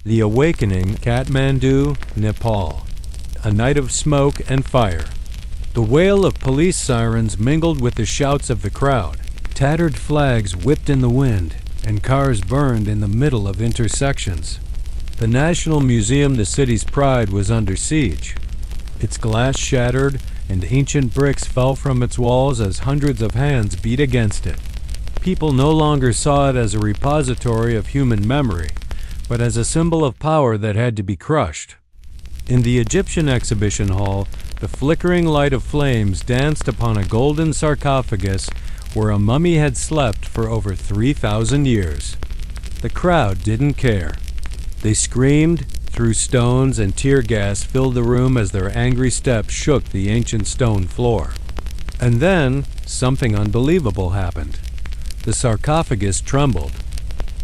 The Awakening, Kathmandu, Nepal. A night of smoke and fire. The wail of police sirens mingled with the shouts of the crowd. Tattered flags whipped in the wind, and cars burned in the middle of intersections. The National Museum, the city's pride, was under siege. Its glass shattered, and ancient bricks fell from its walls as hundreds of hands beat against it. People no longer saw it as a repository of human memory, but as a symbol of power that had to be crushed. In the Egyptian exhibition hall, the flickering light of flames danced upon a golden sarcophagus where a mummy had slept for over 3,000 years. The crowd didn't care. They screamed, threw stones, and tear gas filled the room as their angry steps shook the ancient stone floor. And then, something unbelievable happened. The sarcophagus trembled.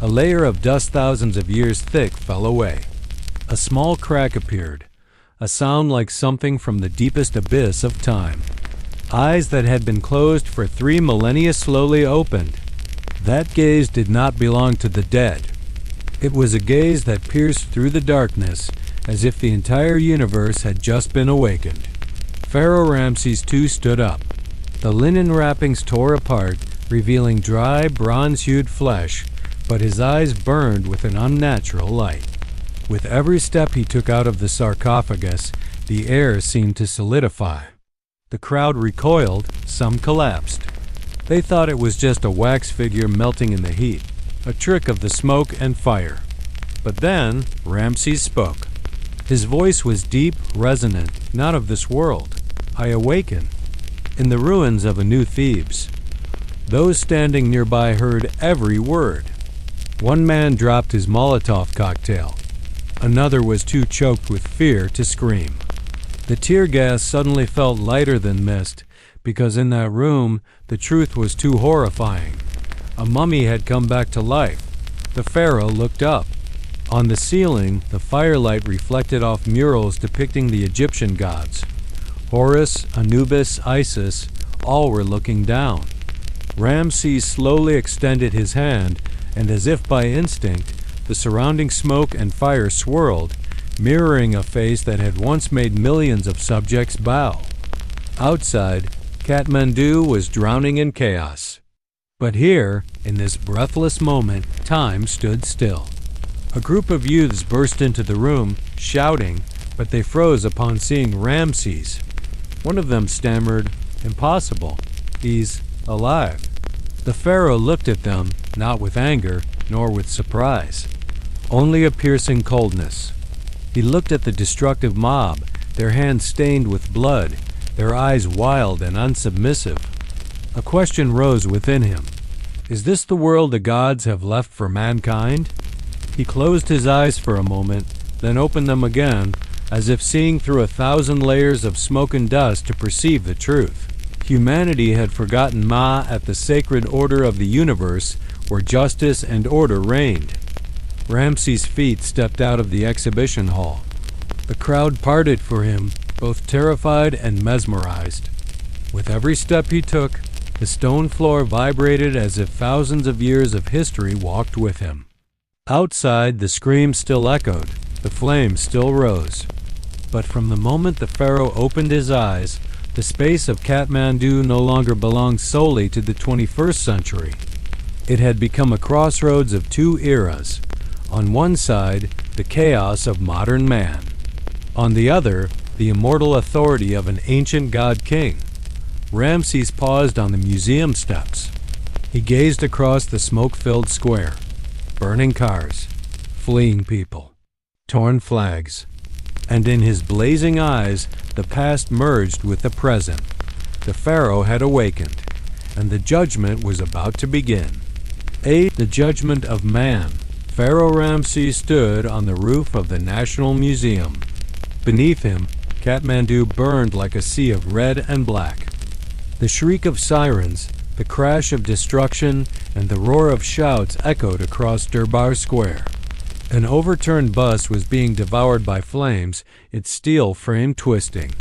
A layer of dust thousands of years thick fell away. A small crack appeared, a sound like something from the deepest abyss of time. Eyes that had been closed for 3 millennia slowly opened. That gaze did not belong to the dead. It was a gaze that pierced through the darkness, as if the entire universe had just been awakened. Pharaoh Ramses II stood up. The linen wrappings tore apart, revealing dry, bronze-hued flesh, but his eyes burned with an unnatural light. With every step he took out of the sarcophagus, the air seemed to solidify. The crowd recoiled, some collapsed. They thought it was just a wax figure melting in the heat, a trick of the smoke and fire. But then Ramses spoke. His voice was deep, resonant, not of this world. I awaken. In the ruins of a new Thebes. Those standing nearby heard every word. One man dropped his Molotov cocktail. Another was too choked with fear to scream. The tear gas suddenly felt lighter than mist, because in that room the truth was too horrifying. A mummy had come back to life. The pharaoh looked up. On the ceiling, the firelight reflected off murals depicting the Egyptian gods. Horus, Anubis, Isis, all were looking down. Ramses slowly extended his hand, and as if by instinct, the surrounding smoke and fire swirled, mirroring a face that had once made millions of subjects bow. Outside, Kathmandu was drowning in chaos. But here, in this breathless moment, time stood still. A group of youths burst into the room, shouting, but they froze upon seeing Ramses. One of them stammered, "Impossible. He's alive." The pharaoh looked at them, not with anger, nor with surprise. Only a piercing coldness. He looked at the destructive mob, their hands stained with blood, their eyes wild and unsubmissive. A question rose within him. Is this the world the gods have left for mankind? He closed his eyes for a moment, then opened them again, as if seeing through 1,000 layers of smoke and dust to perceive the truth. Humanity had forgotten Ma at the sacred order of the universe, where justice and order reigned. Ramses' feet stepped out of the exhibition hall. The crowd parted for him, both terrified and mesmerized. With every step he took, the stone floor vibrated as if thousands of years of history walked with him. Outside, the screams still echoed, the flames still rose. But from the moment the pharaoh opened his eyes, the space of Kathmandu no longer belonged solely to the 21st century. It had become a crossroads of 2 eras. On one side, the chaos of modern man. On the other, the immortal authority of an ancient god-king. Ramses paused on the museum steps. He gazed across the smoke-filled square. Burning cars, fleeing people, torn flags. And in his blazing eyes, the past merged with the present. The pharaoh had awakened, and the judgment was about to begin. The judgment of man. Pharaoh Ramses stood on the roof of the National Museum. Beneath him, Kathmandu burned like a sea of red and black. The shriek of sirens, the crash of destruction, and the roar of shouts echoed across Durbar Square. An overturned bus was being devoured by flames, its steel frame twisting.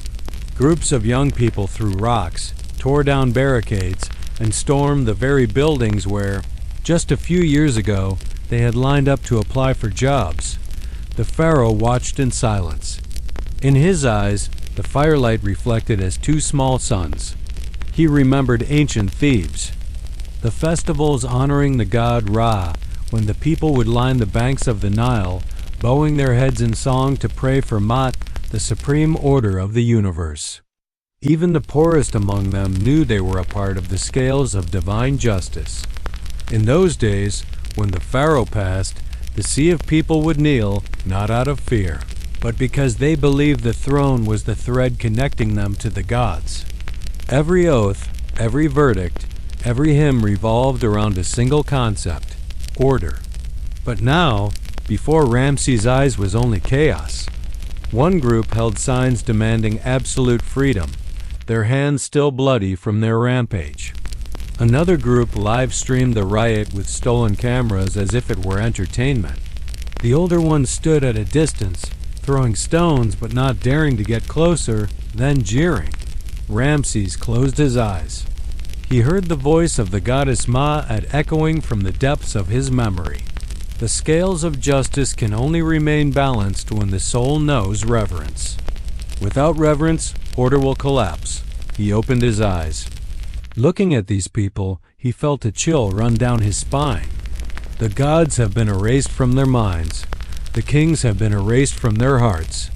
Groups of young people threw rocks, tore down barricades, and stormed the very buildings where, just a few years ago, they had lined up to apply for jobs. The pharaoh watched in silence. In his eyes, the firelight reflected as two small suns. He remembered ancient Thebes, the festivals honoring the god Ra, when the people would line the banks of the Nile, bowing their heads in song to pray for Ma'at, the supreme order of the universe. Even the poorest among them knew they were a part of the scales of divine justice. In those days, when the pharaoh passed, the sea of people would kneel, not out of fear, but because they believed the throne was the thread connecting them to the gods. Every oath, every verdict, every hymn revolved around a single concept: order. But now, before Ramses' eyes was only chaos. One group held signs demanding absolute freedom, their hands still bloody from their rampage. Another group live-streamed the riot with stolen cameras as if it were entertainment. The older ones stood at a distance, throwing stones but not daring to get closer, then jeering. Ramses closed his eyes. He heard the voice of the goddess Ma'at echoing from the depths of his memory. The scales of justice can only remain balanced when the soul knows reverence. Without reverence, order will collapse. He opened his eyes. Looking at these people, he felt a chill run down his spine. The gods have been erased from their minds. The kings have been erased from their hearts.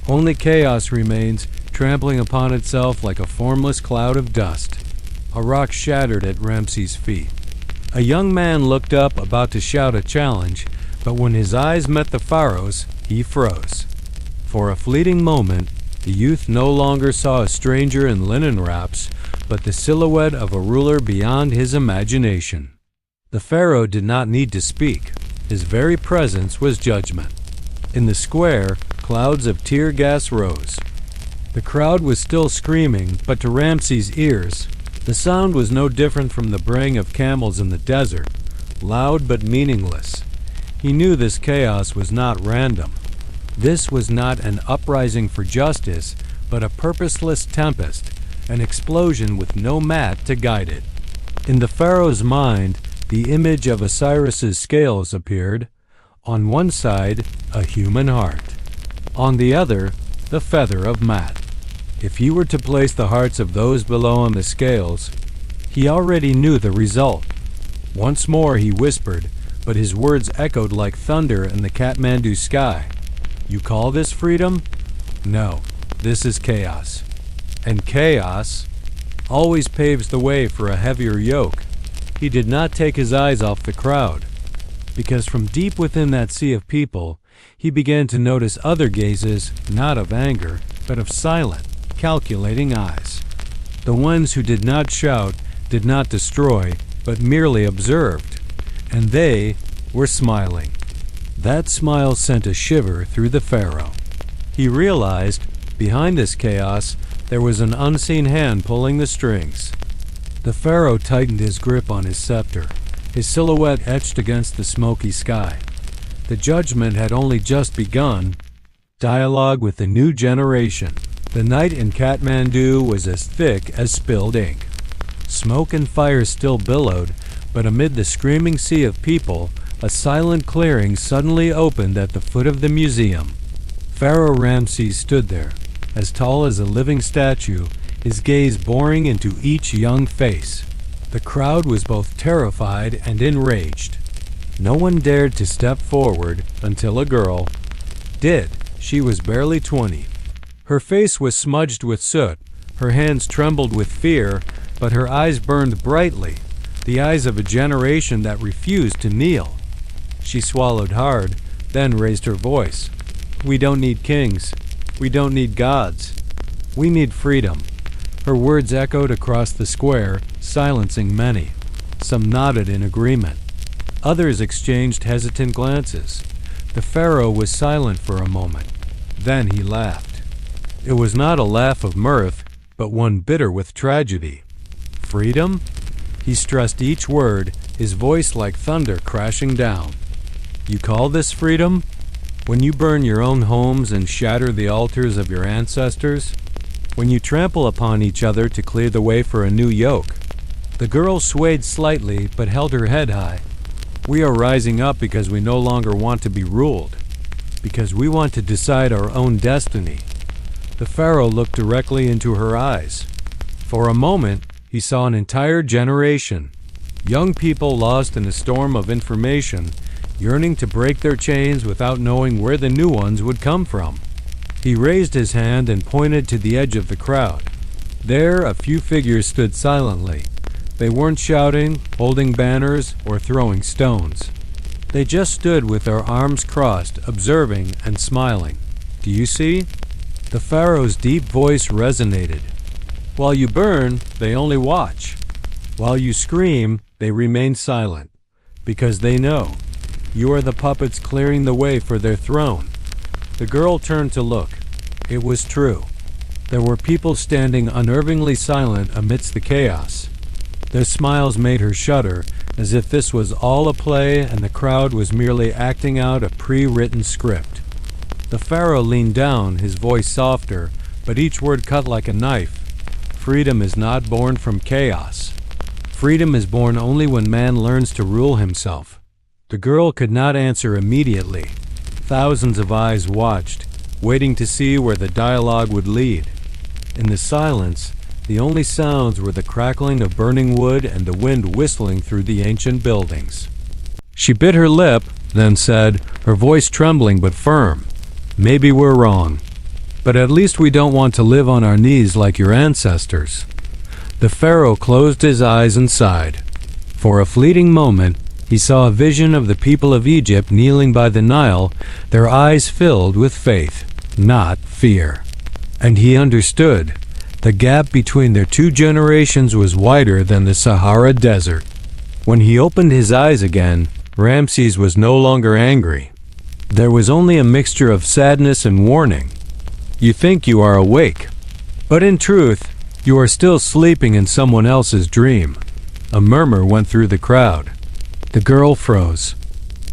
Only chaos remains, trampling upon itself like a formless cloud of dust. A rock shattered at Ramses' feet. A young man looked up, about to shout a challenge, but when his eyes met the pharaoh's, he froze. For a fleeting moment, the youth no longer saw a stranger in linen wraps, but the silhouette of a ruler beyond his imagination. The pharaoh did not need to speak. His very presence was judgment. In the square, clouds of tear gas rose. The crowd was still screaming, but to Ramses' ears, the sound was no different from the braying of camels in the desert, loud but meaningless. He knew this chaos was not random. This was not an uprising for justice, but a purposeless tempest, an explosion with no mat to guide it. In the pharaoh's mind, the image of Osiris's scales appeared. On one side, a human heart. On the other, the feather of Ma'at. If he were to place the hearts of those below on the scales, he already knew the result. Once more he whispered, but his words echoed like thunder in the Kathmandu sky. You call this freedom? No, this is chaos. And chaos always paves the way for a heavier yoke. He did not take his eyes off the crowd, because from deep within that sea of people, he began to notice other gazes, not of anger, but of silent, calculating eyes. The ones who did not shout, did not destroy, but merely observed. And they were smiling. That smile sent a shiver through the pharaoh. He realized, behind this chaos, there was an unseen hand pulling the strings. The pharaoh tightened his grip on his scepter, his silhouette etched against the smoky sky. The judgment had only just begun. Dialogue with the new generation. The night in Kathmandu was as thick as spilled ink. Smoke and fire still billowed, but amid the screaming sea of people, a silent clearing suddenly opened at the foot of the museum. Pharaoh Ramses stood there, as tall as a living statue, his gaze boring into each young face. The crowd was both terrified and enraged. No one dared to step forward until a girl did. She was barely 20. Her face was smudged with soot, her hands trembled with fear, but her eyes burned brightly, the eyes of a generation that refused to kneel. She swallowed hard, then raised her voice. We don't need kings. We don't need gods. We need freedom. Her words echoed across the square, silencing many. Some nodded in agreement. Others exchanged hesitant glances. The pharaoh was silent for a moment. Then he laughed. It was not a laugh of mirth, but one bitter with tragedy. Freedom? He stressed each word, his voice like thunder crashing down. You call this freedom? When you burn your own homes and shatter the altars of your ancestors? When you trample upon each other to clear the way for a new yoke? The girl swayed slightly, but held her head high. We are rising up because we no longer want to be ruled. because we want to decide our own destiny." The pharaoh looked directly into her eyes. For a moment, he saw an entire generation, young people lost in a storm of information, yearning to break their chains without knowing where the new ones would come from. He raised his hand and pointed to the edge of the crowd. There, a few figures stood silently. They weren't shouting, holding banners, or throwing stones. They just stood with their arms crossed, observing and smiling. "Do you see?" The pharaoh's deep voice resonated. "While you burn, they only watch. While you scream, they remain silent, because they know you are the puppets clearing the way for their throne." The girl turned to look. It was true. There were people standing unnervingly silent amidst the chaos. Their smiles made her shudder, as if this was all a play and the crowd was merely acting out a pre-written script. The pharaoh leaned down, his voice softer, but each word cut like a knife. "Freedom is not born from chaos. Freedom is born only when man learns to rule himself." The girl could not answer immediately. Thousands of eyes watched, waiting to see where the dialogue would lead. In the silence, the only sounds were the crackling of burning wood and the wind whistling through the ancient buildings. She bit her lip, then said, her voice trembling but firm, "Maybe we're wrong, but at least we don't want to live on our knees like your ancestors." The pharaoh closed his eyes and sighed. For a fleeting moment, he saw a vision of the people of Egypt kneeling by the Nile, their eyes filled with faith, not fear. And he understood. The gap between their two generations was wider than the Sahara Desert. When he opened his eyes again, Ramses was no longer angry. There was only a mixture of sadness and warning. "You think you are awake, but in truth, you are still sleeping in someone else's dream." A murmur went through the crowd. The girl froze.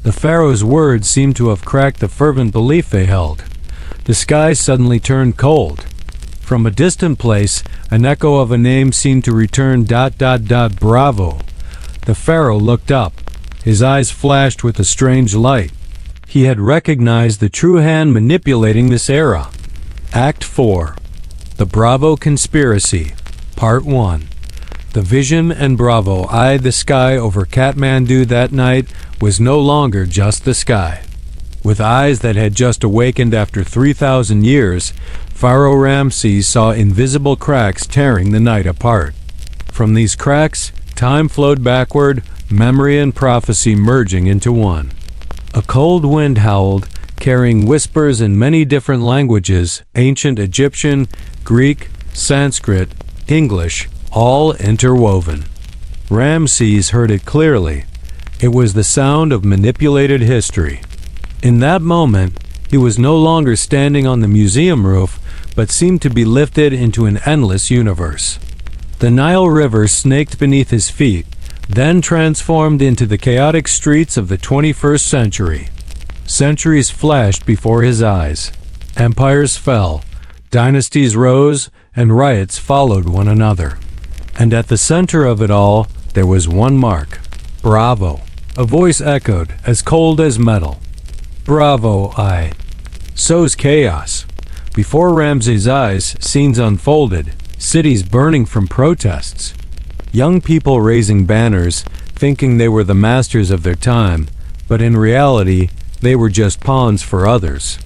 The pharaoh's words seemed to have cracked the fervent belief they held. The sky suddenly turned cold. From a distant place, an echo of a name seemed to return ... Bravo. The pharaoh looked up. His eyes flashed with a strange light. He had recognized the true hand manipulating this era. Act 4. The Bravo Conspiracy. Part 1. The vision and Bravo eyed the sky over Kathmandu that night was no longer just the sky. With eyes that had just awakened after 3,000 years, Pharaoh Ramses saw invisible cracks tearing the night apart. From these cracks, time flowed backward, memory and prophecy merging into one. A cold wind howled, carrying whispers in many different languages, ancient Egyptian, Greek, Sanskrit, English, all interwoven. Ramses heard it clearly. It was the sound of manipulated history. In that moment, he was no longer standing on the museum roof, but seemed to be lifted into an endless universe. The Nile River snaked beneath his feet, then transformed into the chaotic streets of the 21st century. Centuries flashed before his eyes. Empires fell, dynasties rose, and riots followed one another. And at the center of it all, there was one mark. Bravo. A voice echoed, as cold as metal. Bravo, I. So's chaos. Before Ramses' eyes, scenes unfolded, cities burning from protests. Young people raising banners, thinking they were the masters of their time, but in reality, they were just pawns for others.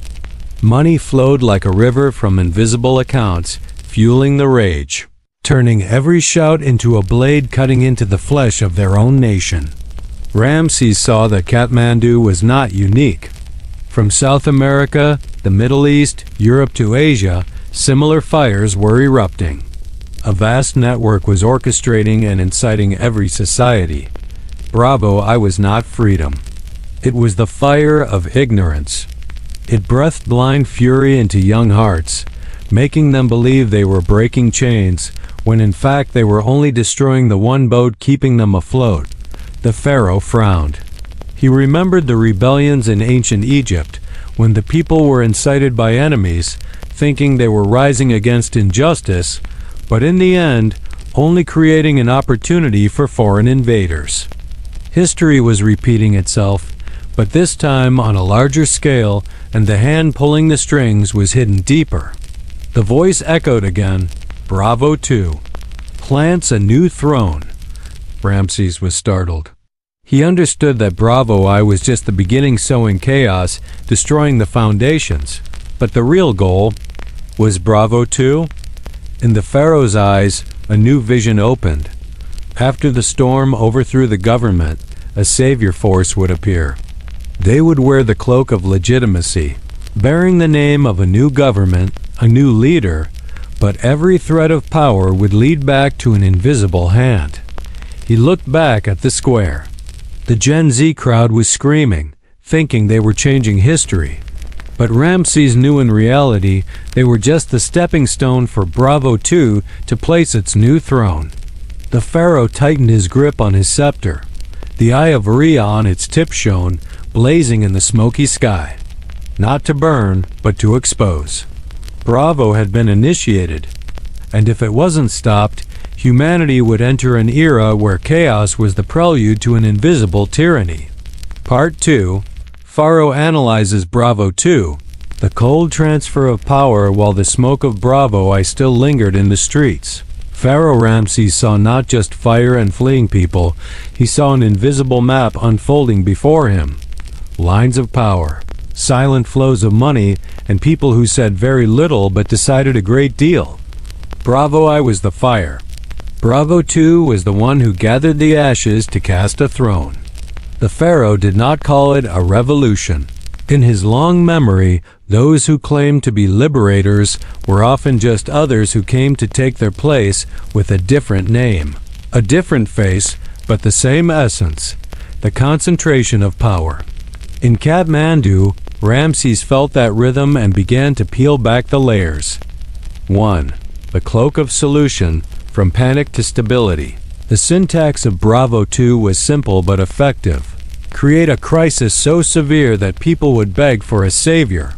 Money flowed like a river from invisible accounts, fueling the rage, turning every shout into a blade cutting into the flesh of their own nation. Ramses saw that Kathmandu was not unique. From South America, the Middle East, Europe to Asia, similar fires were erupting. A vast network was orchestrating and inciting every society. Bravo, I was not freedom. It was the fire of ignorance. It breathed blind fury into young hearts, making them believe they were breaking chains, when in fact they were only destroying the one boat keeping them afloat. The pharaoh frowned. He remembered the rebellions in ancient Egypt, when the people were incited by enemies, thinking they were rising against injustice, but in the end, only creating an opportunity for foreign invaders. History was repeating itself, but this time on a larger scale, and the hand pulling the strings was hidden deeper. The voice echoed again, "Bravo 2. Plants a new throne." Ramses was startled. He understood that Bravo I was just the beginning, sowing chaos, destroying the foundations. But the real goal was Bravo 2? In the Pharaoh's eyes, a new vision opened. After the storm overthrew the government, a savior force would appear. They would wear the cloak of legitimacy, bearing the name of a new government, a new leader, but every thread of power would lead back to an invisible hand. He looked back at the square. The Gen Z crowd was screaming, thinking they were changing history. But Ramses knew in reality they were just the stepping stone for Bravo 2 to place its new throne. The pharaoh tightened his grip on his scepter. The eye of Rhea on its tip shone, blazing in the smoky sky. Not to burn, but to expose. Bravo had been initiated, and if it wasn't stopped, humanity would enter an era where chaos was the prelude to an invisible tyranny. Part 2. Pharaoh analyzes Bravo 2, the cold transfer of power while the smoke of Bravo I still lingered in the streets. Pharaoh Ramses saw not just fire and fleeing people, he saw an invisible map unfolding before him. Lines of power, silent flows of money, and people who said very little but decided a great deal. Bravo I was the fire. Bravo 2 was the one who gathered the ashes to cast a throne. The pharaoh did not call it a revolution. In his long memory, those who claimed to be liberators were often just others who came to take their place with a different name, a different face, but the same essence, the concentration of power. In Kathmandu, Ramses felt that rhythm and began to peel back the layers. 1. The cloak of solution, from panic to stability. The syntax of Bravo 2 was simple but effective. Create a crisis so severe that people would beg for a savior.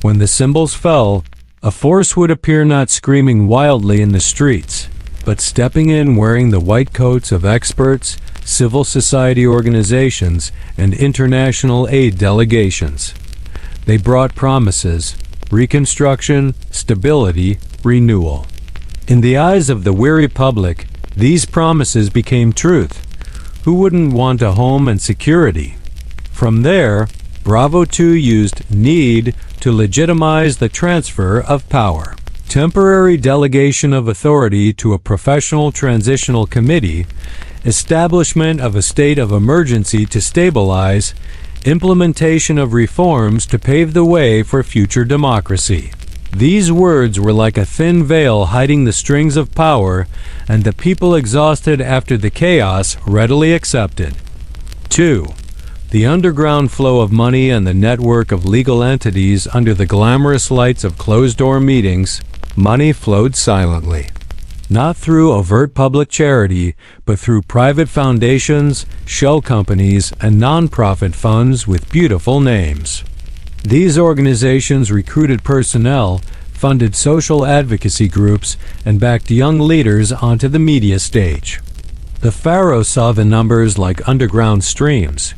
When the symbols fell, a force would appear not screaming wildly in the streets, but stepping in wearing the white coats of experts, civil society organizations, and international aid delegations. They brought promises, reconstruction, stability, renewal. In the eyes of the weary public, these promises became truth. Who wouldn't want a home and security? From there, Bravo 2 used need to legitimize the transfer of power. Temporary delegation of authority to a professional transitional committee, establishment of a state of emergency to stabilize, implementation of reforms to pave the way for future democracy. These words were like a thin veil hiding the strings of power, and the people exhausted after the chaos readily accepted. 2. The underground flow of money and the network of legal entities under the glamorous lights of closed-door meetings, money flowed silently. Not through overt public charity, but through private foundations, shell companies, and non-profit funds with beautiful names. These organizations recruited personnel, funded social advocacy groups, and backed young leaders onto the media stage. The pharaoh saw the numbers like underground streams.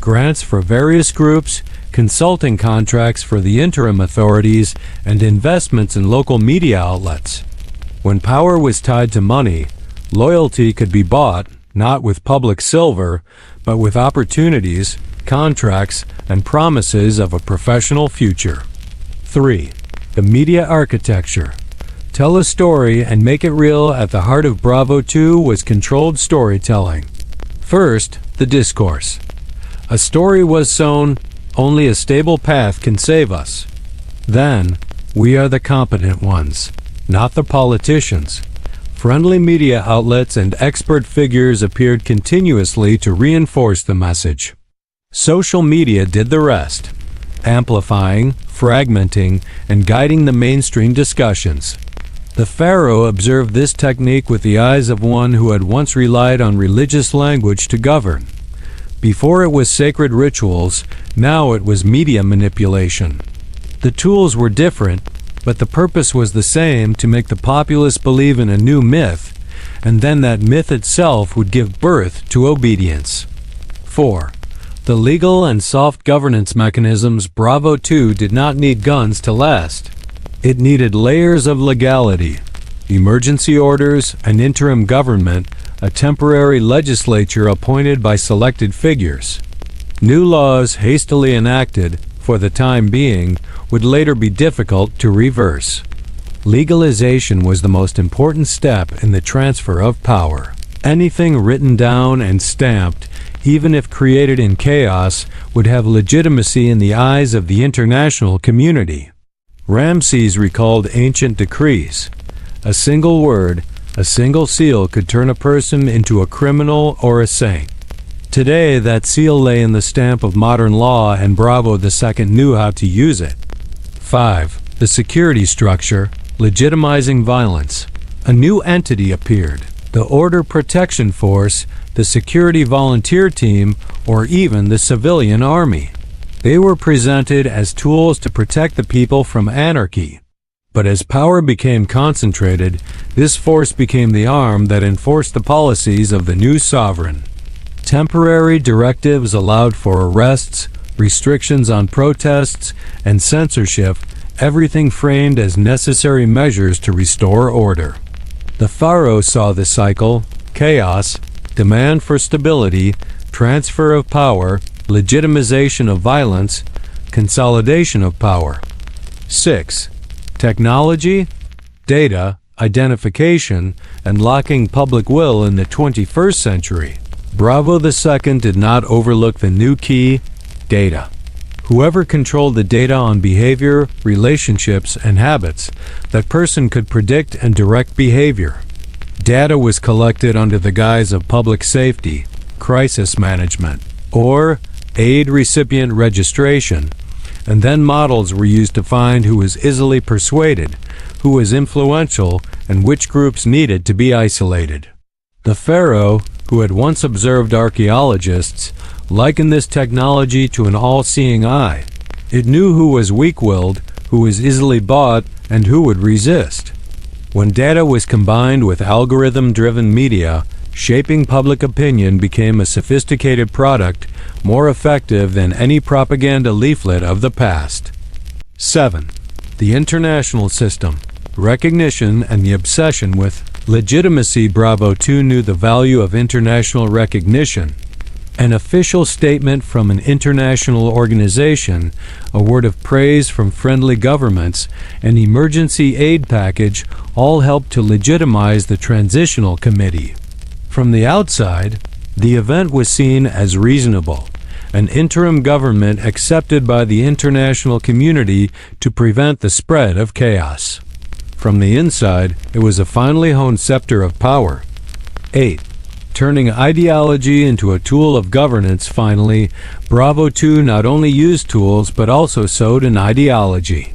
Grants for various groups, consulting contracts for the interim authorities, and investments in local media outlets. When power was tied to money, loyalty could be bought, not with public silver, but with opportunities, contracts, and promises of a professional future. 3. The media architecture. Tell a story and make it real. At the heart of Bravo 2 was controlled storytelling. First, the discourse. A story was sown, only a stable path can save us. Then, we are the competent ones, not the politicians. Friendly media outlets and expert figures appeared continuously to reinforce the message. Social media did the rest, amplifying, fragmenting, and guiding the mainstream discussions. The pharaoh observed this technique with the eyes of one who had once relied on religious language to govern. Before it was sacred rituals, now it was media manipulation. The tools were different, but the purpose was the same: to make the populace believe in a new myth, and then that myth itself would give birth to obedience. 4. The legal and soft governance mechanisms Bravo II did not need guns to last. It needed layers of legality, emergency orders, an interim government, a temporary legislature appointed by selected figures. New laws hastily enacted, for the time being, would later be difficult to reverse. Legalization was the most important step in the transfer of power. Anything written down and stamped, even if created in chaos, would have legitimacy in the eyes of the international community. Ramses recalled ancient decrees. A single word, a single seal could turn a person into a criminal or a saint. Today, that seal lay in the stamp of modern law, and Bravo II knew how to use it. 5. The security structure, legitimizing violence. A new entity appeared, the Order Protection Force, the Security Volunteer Team, or even the Civilian Army. They were presented as tools to protect the people from anarchy. But as power became concentrated, this force became the arm that enforced the policies of the new sovereign. Temporary directives allowed for arrests, restrictions on protests, and censorship, everything framed as necessary measures to restore order. The Pharaoh saw the cycle: chaos, demand for stability, transfer of power, legitimization of violence, consolidation of power. 6. Technology, data, identification, and locking public will in the 21st century. Bravo II did not overlook the new key: data. Whoever controlled the data on behavior, relationships, and habits, that person could predict and direct behavior. Data was collected under the guise of public safety, crisis management, or aid recipient registration, and then models were used to find who was easily persuaded, who was influential, and which groups needed to be isolated. The Pharaoh, who had once observed archaeologists, likened this technology to an all-seeing eye. It knew who was weak-willed, who was easily bought, and who would resist. When data was combined with algorithm-driven media, shaping public opinion became a sophisticated product, more effective than any propaganda leaflet of the past. 7. The international system, recognition, and the obsession with legitimacy. Bravo II knew the value of international recognition. An official statement from an international organization, a word of praise from friendly governments, an emergency aid package all helped to legitimize the transitional committee. From the outside, the event was seen as reasonable, an interim government accepted by the international community to prevent the spread of chaos. From the inside, it was a finely honed scepter of power. 8. Turning ideology into a tool of governance. Finally, Bravo II not only used tools but also sowed an ideology.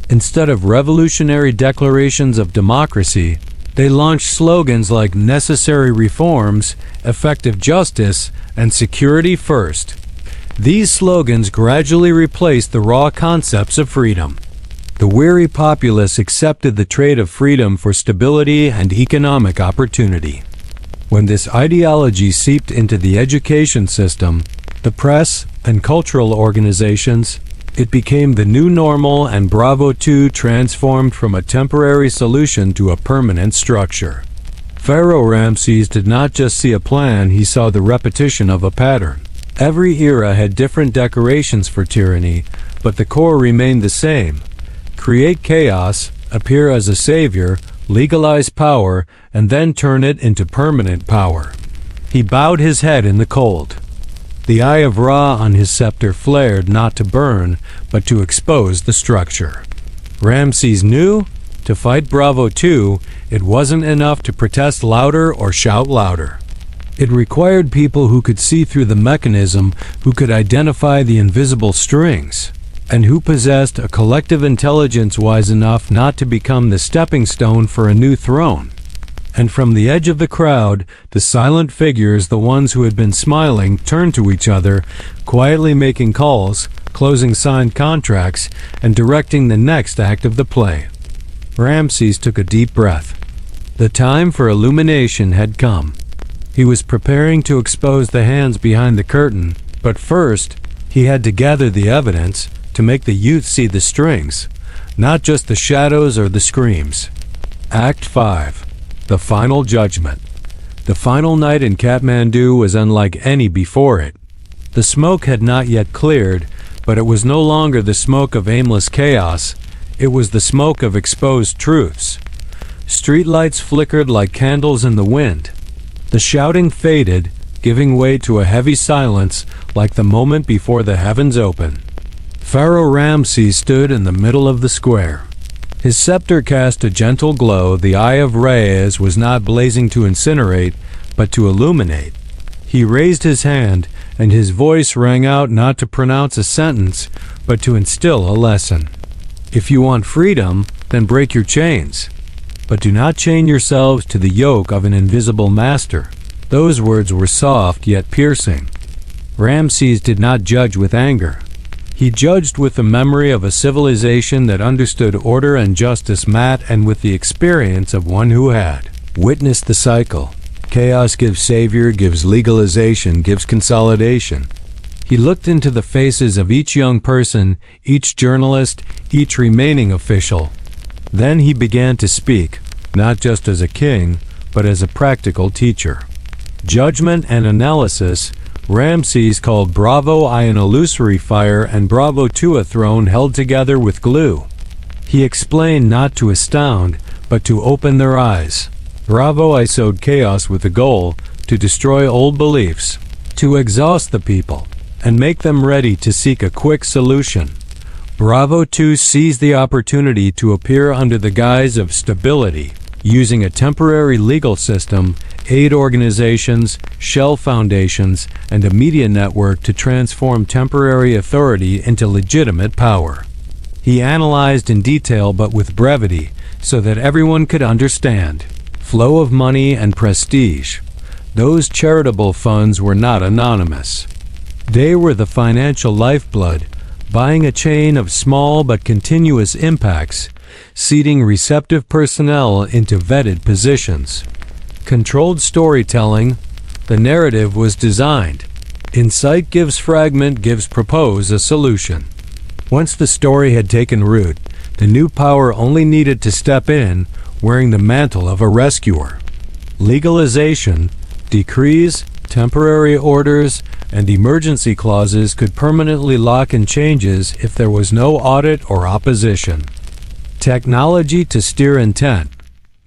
Instead of revolutionary declarations of democracy, they launched slogans like necessary reforms, effective justice, and security first. These slogans gradually replaced the raw concepts of freedom. The weary populace accepted the trade of freedom for stability and economic opportunity. When this ideology seeped into the education system, the press, and cultural organizations, it became the new normal, and Bravo II transformed from a temporary solution to a permanent structure. Pharaoh Ramses did not just see a plan, he saw the repetition of a pattern. Every era had different decorations for tyranny, but the core remained the same. Create chaos, appear as a savior, legalize power, and then turn it into permanent power. He bowed his head in the cold. The eye of Ra on his scepter flared not to burn, but to expose the structure. Ramses knew, to fight Bravo II, it wasn't enough to protest louder or shout louder. It required people who could see through the mechanism, who could identify the invisible strings, and who possessed a collective intelligence wise enough not to become the stepping stone for a new throne. And from the edge of the crowd, the silent figures, the ones who had been smiling, turned to each other, quietly making calls, closing signed contracts, and directing the next act of the play. Ramses took a deep breath. The time for illumination had come. He was preparing to expose the hands behind the curtain, But first, he had to gather the evidence to make the youth see the strings, not just the shadows or the screams. Act 5. The Final Judgment. The final night in Kathmandu was unlike any before it. The smoke had not yet cleared, but it was no longer the smoke of aimless chaos. It was the smoke of exposed truths. Streetlights flickered like candles in the wind. The shouting faded, giving way to a heavy silence like the moment before the heavens open. Pharaoh Ramses stood in the middle of the square. His scepter cast a gentle glow. The eye of RIOTS was not blazing to incinerate, but to illuminate. He raised his hand, and his voice rang out not to pronounce a sentence, but to instill a lesson. If you want freedom, then break your chains. But do not chain yourselves to the yoke of an invisible master. Those words were soft yet piercing. Ramses did not judge with anger. He judged with the memory of a civilization that understood order and justice, and with the experience of one who had witnessed the cycle. Chaos gives savior, gives legalization, gives consolidation. He looked into the faces of each young person, each journalist, each remaining official. Then he began to speak, not just as a king, but as a practical teacher. Judgment and analysis. Ramses called Bravo I an illusory fire and Bravo II a throne held together with glue. He explained not to astound, but to open their eyes. Bravo I sowed chaos with the goal to destroy old beliefs, to exhaust the people, and make them ready to seek a quick solution. Bravo II seized the opportunity to appear under the guise of stability, using a temporary legal system, aid organizations, shell foundations, and a media network to transform temporary authority into legitimate power. He analyzed in detail but with brevity, so that everyone could understand. Flow of money and prestige. Those charitable funds were not anonymous. They were the financial lifeblood, buying a chain of small but continuous impacts, seating receptive personnel into vetted positions. Controlled storytelling. The narrative was designed. Insight gives fragment, gives propose a solution. Once the story had taken root, the new power only needed to step in, wearing the mantle of a rescuer. Legalization, decrees, temporary orders, and emergency clauses could permanently lock in changes if there was no audit or opposition. Technology to steer intent.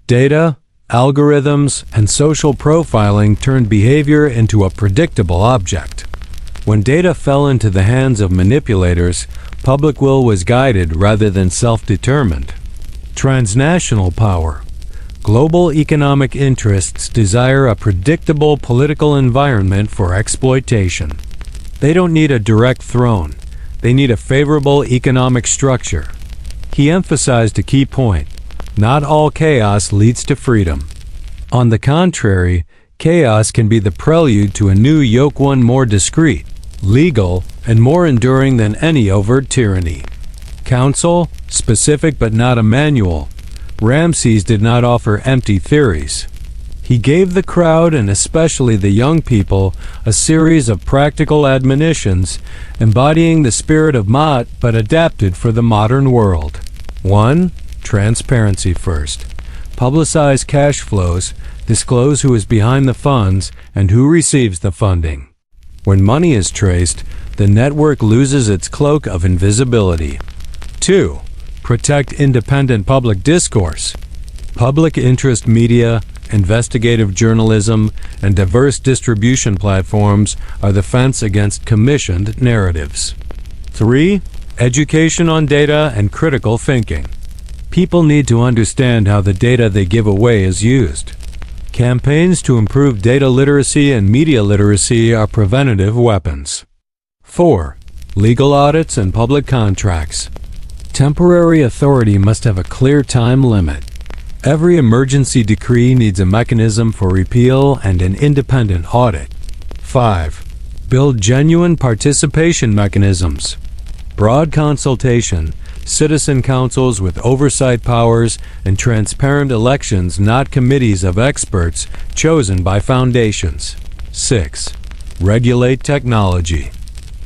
Data, algorithms, and social profiling turned behavior into a predictable object. When data fell into the hands of manipulators, public will was guided rather than self-determined. Transnational power. Global economic interests desire a predictable political environment for exploitation. They don't need a direct throne. They need a favorable economic structure. He emphasized a key point. Not all chaos leads to freedom. On the contrary, chaos can be the prelude to a new yoke, one more discreet, legal, and more enduring than any overt tyranny. Counsel, specific but not a manual. Ramses did not offer empty theories. He gave the crowd, and especially the young people, a series of practical admonitions, embodying the spirit of Ma'at but adapted for the modern world. 1. Transparency first. Publicize cash flows, disclose who is behind the funds and who receives the funding. When money is traced, the network loses its cloak of invisibility. 2. Protect independent public discourse. Public interest media, investigative journalism, and diverse distribution platforms are the fence against commissioned narratives. 3. Education on data and critical thinking. People need to understand how the data they give away is used. Campaigns to improve data literacy and media literacy are preventative weapons. 4. Legal audits and public contracts. Temporary authority must have a clear time limit. Every emergency decree needs a mechanism for repeal and an independent audit. 5. Build genuine participation mechanisms. Broad consultation, citizen councils with oversight powers, and transparent elections, not committees of experts chosen by foundations. 6. Regulate technology.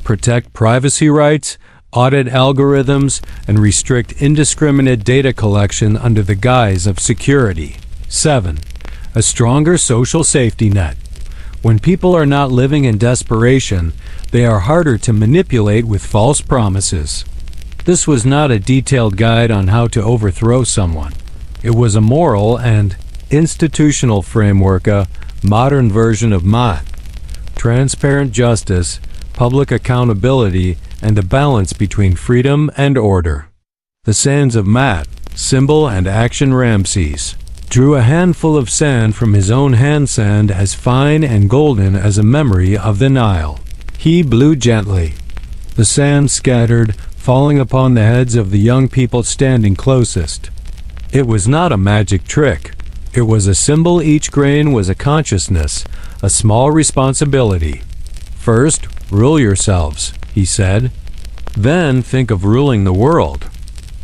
protect privacy rights, audit algorithms, and restrict indiscriminate data collection under the guise of security. 7. A stronger social safety net. When people are not living in desperation, they are harder to manipulate with false promises. This was not a detailed guide on how to overthrow someone. It was a moral and institutional framework, a modern version of MAT. Transparent justice, public accountability, and a balance between freedom and order. The sands of Mat, symbol and action. Ramses drew a handful of sand from his own hand, sand as fine and golden as a memory of the Nile. He blew gently. The sand scattered, falling upon the heads of the young people standing closest. It was not a magic trick. It was a symbol. Each grain was a consciousness, a small responsibility. First, rule yourselves, he said. Then think of ruling the world.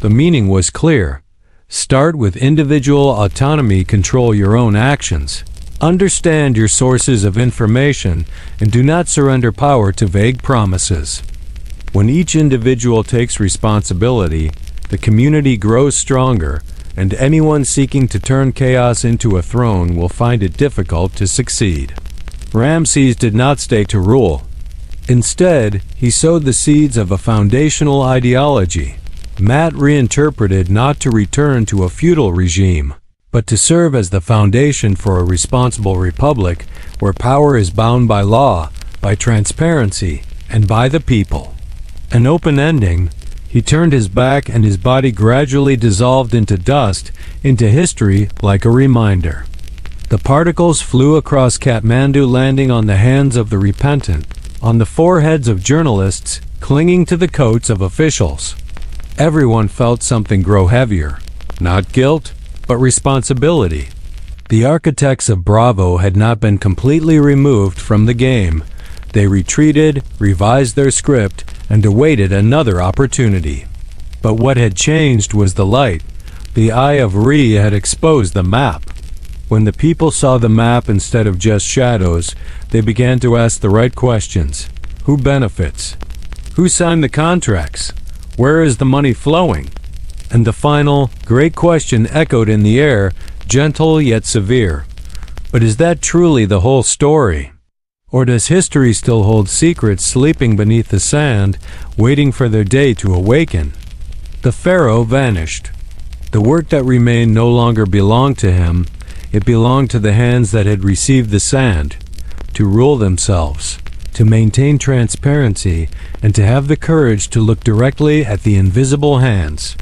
The meaning was clear. Start with individual autonomy, control your own actions. Understand your sources of information, and do not surrender power to vague promises. When each individual takes responsibility, the community grows stronger, and anyone seeking to turn chaos into a throne will find it difficult to succeed. Ramses did not stay to rule. Instead, he sowed the seeds of a foundational ideology. Mat reinterpreted not to return to a feudal regime, but to serve as the foundation for a responsible republic where power is bound by law, by transparency, and by the people. An open ending, he turned his back and his body gradually dissolved into dust, into history like a reminder. The particles flew across Kathmandu, landing on the hands of the repentant, on the foreheads of journalists, clinging to the coats of officials. Everyone felt something grow heavier, not guilt, but responsibility. The architects of Bravo had not been completely removed from the game. They retreated, revised their script, and awaited another opportunity. But what had changed was the light. The eye of Re had exposed the map. When the people saw the map instead of just shadows, they began to ask the right questions. Who benefits? Who signed the contracts? Where is the money flowing? And the final, great question echoed in the air, gentle yet severe. But is that truly the whole story? Or does history still hold secrets sleeping beneath the sand, waiting for their day to awaken? The pharaoh vanished. The work that remained no longer belonged to him. It belonged to the hands that had received the sand, to rule themselves, to maintain transparency, and to have the courage to look directly at the invisible hands.